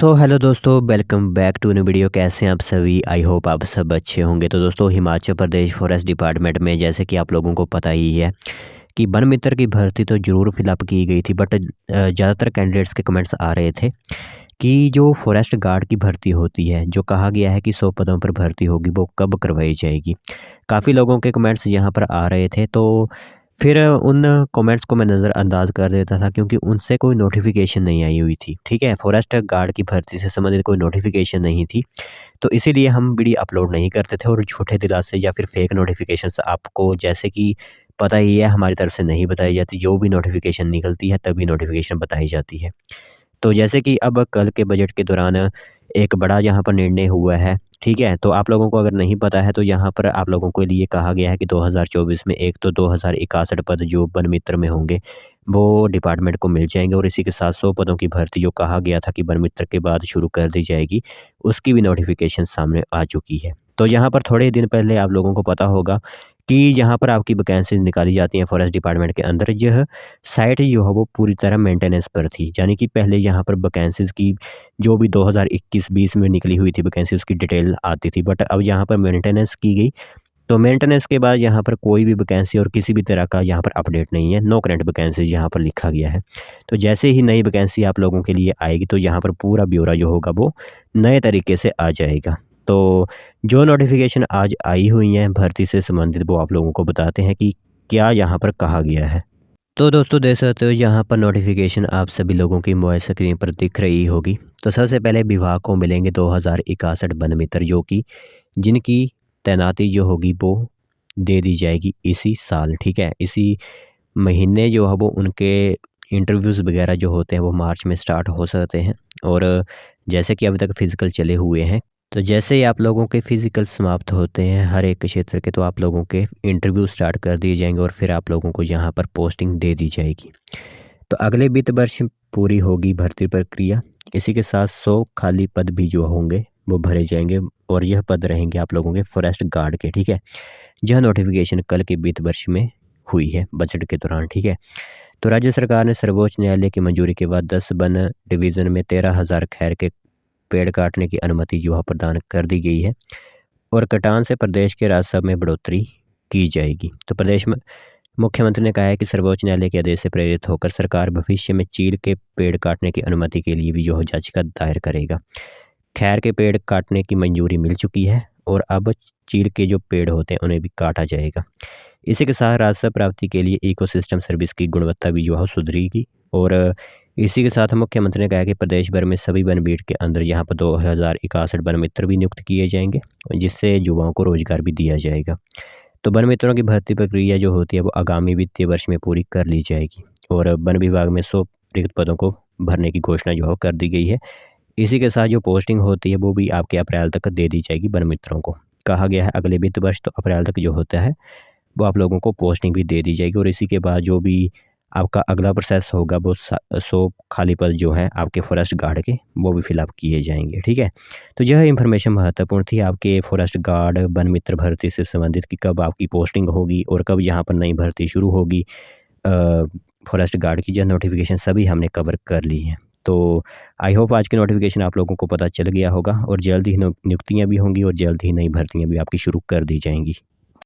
Hello दोस्तों, welcome back to new video. कैसे हैं आप सभी? आई होप आप सब अच्छे होंगे। तो दोस्तों, हिमाचल प्रदेश फॉरेस्ट डिपार्टमेंट में जैसे कि आप लोगों को पता ही है कि वन मित्र की भर्ती तो ज़रूर फिलअप की गई थी, बट ज़्यादातर कैंडिडेट्स के कमेंट्स आ रहे थे कि जो फॉरेस्ट गार्ड की भर्ती होती है, जो कहा गया है कि 100 पदों पर भर्ती होगी, वो कब करवाई जाएगी। काफ़ी लोगों के कमेंट्स यहाँ पर आ रहे थे, तो फिर उन कमेंट्स को मैं नज़रअंदाज कर देता था, क्योंकि उनसे कोई नोटिफिकेशन नहीं आई हुई थी। ठीक है, फॉरेस्ट गार्ड की भर्ती से संबंधित कोई नोटिफिकेशन नहीं थी, तो इसीलिए हम वीडियो अपलोड नहीं करते थे, और झूठे दिलासे या फिर फेक नोटिफिकेशंस आपको जैसे कि पता ही है हमारी तरफ से नहीं बताई जाती। जो भी नोटिफिकेशन निकलती है तभी नोटिफिकेशन बताई जाती है। तो जैसे कि अब कल के बजट के दौरान एक बड़ा यहाँ पर निर्णय हुआ है, ठीक है? तो आप लोगों को अगर नहीं पता है, तो यहाँ पर आप लोगों के लिए कहा गया है कि 2024 में एक तो 2061 पद जो वन मित्र में होंगे, वो डिपार्टमेंट को मिल जाएँगे, और इसी के साथ 100 पदों की भर्ती जो कहा गया था कि वन मित्र के बाद शुरू कर दी जाएगी, उसकी भी नोटिफ़िकेशन सामने आ चुकी है। तो यहाँ पर थोड़े दिन पहले आप लोगों को पता होगा कि यहाँ पर आपकी वैकेंसीज़ निकाली जाती हैं फॉरेस्ट डिपार्टमेंट के अंदर। यह साइट जो है वो पूरी तरह मेंटेनेंस पर थी, यानी कि पहले यहाँ पर वैकेंसीज़ की जो भी 2021-20 में निकली हुई थी वैकेंसी, उसकी डिटेल आती थी, बट अब यहाँ पर मेंटेनेंस की गई। तो मेंटेनेंस के बाद यहाँ पर कोई भी वैकेंसी और किसी भी तरह का यहाँ पर अपडेट नहीं है, नो करंट वैकेंसीज यहाँ पर लिखा गया है। तो जैसे ही नई वैकेंसी आप लोगों के लिए आएगी, तो यहाँ पर पूरा ब्यौरा जो होगा वो नए तरीके से आ जाएगा। तो जो नोटिफिकेशन आज आई हुई हैं भर्ती से संबंधित, वो आप लोगों को बताते हैं कि क्या यहाँ पर कहा गया है। तो दोस्तों, देख सकते हो यहाँ पर नोटिफिकेशन आप सभी लोगों की मोबाइल स्क्रीन पर दिख रही होगी। तो सबसे पहले विभाग को मिलेंगे 2061 वन मित्र, जो कि जिनकी तैनाती जो होगी वो दे दी जाएगी इसी साल। ठीक है, इसी महीने जो है वो उनके इंटरव्यूज़ वगैरह जो होते हैं वो मार्च में स्टार्ट हो सकते हैं। और जैसे कि अभी तक फ़िज़िकल चले हुए हैं, तो जैसे ही आप लोगों के फ़िज़िकल समाप्त होते हैं हर एक क्षेत्र के, तो आप लोगों के इंटरव्यू स्टार्ट कर दिए जाएंगे, और फिर आप लोगों को यहाँ पर पोस्टिंग दे दी जाएगी। तो अगले वित्त वर्ष पूरी होगी भर्ती प्रक्रिया। इसी के साथ 100 खाली पद भी जो होंगे वो भरे जाएंगे, और यह पद रहेंगे आप लोगों के फॉरेस्ट गार्ड के। ठीक है, यह नोटिफिकेशन कल के वित्त वर्ष में हुई है बजट के दौरान। ठीक है, तो राज्य सरकार ने सर्वोच्च न्यायालय की मंजूरी के बाद 10 वन डिवीज़न में 13,000 खैर के पेड़ काटने की अनुमति जो है प्रदान कर दी गई है, और कटान से प्रदेश के राजस्व में बढ़ोतरी की जाएगी। तो प्रदेश में मुख्यमंत्री ने कहा है कि सर्वोच्च न्यायालय के आदेश से प्रेरित होकर सरकार भविष्य में चीड़ के पेड़ काटने की अनुमति के लिए भी जो है याचिका दायर करेगा। खैर के पेड़ काटने की मंजूरी मिल चुकी है, और अब चीड़ के जो पेड़ होते हैं उन्हें भी काटा जाएगा। इसी के साथ राजस्व प्राप्ति के लिए इकोसिस्टम सर्विस की गुणवत्ता भी जो है सुधरेगी। और इसी के साथ मुख्यमंत्री ने कहा कि प्रदेश भर में सभी वन बीट के अंदर यहाँ पर 2061 वन मित्र भी नियुक्त किए जाएंगे, जिससे युवाओं को रोजगार भी दिया जाएगा। तो वन मित्रों की भर्ती प्रक्रिया जो होती है वो आगामी वित्तीय वर्ष में पूरी कर ली जाएगी, और वन विभाग में 100 रिक्त पदों को भरने की घोषणा जो है कर दी गई है। इसी के साथ जो पोस्टिंग होती है वो भी आपके अप्रैल तक दे दी जाएगी वन मित्रों को। कहा गया है अगले वित्त वर्ष, तो अप्रैल तक जो होता है वो आप लोगों को पोस्टिंग भी दे दी जाएगी, और इसी के बाद जो भी आपका अगला प्रोसेस होगा वो 100 खाली पद जो हैं आपके फॉरेस्ट गार्ड के, वो भी फिलअप किए जाएंगे। ठीक है, तो यह इन्फॉर्मेशन महत्वपूर्ण थी आपके फॉरेस्ट गार्ड वन मित्र भर्ती से संबंधित कि कब आपकी पोस्टिंग होगी और कब यहाँ पर नई भर्ती शुरू होगी। फॉरेस्ट गार्ड की जो नोटिफिकेशन सभी हमने कवर कर ली हैं। तो आई होप आज की नोटिफिकेशन आप लोगों को पता चल गया होगा, और जल्द ही नियुक्तियाँ भी होंगी, और जल्द ही नई भर्तियाँ भी आपकी शुरू कर दी जाएंगी।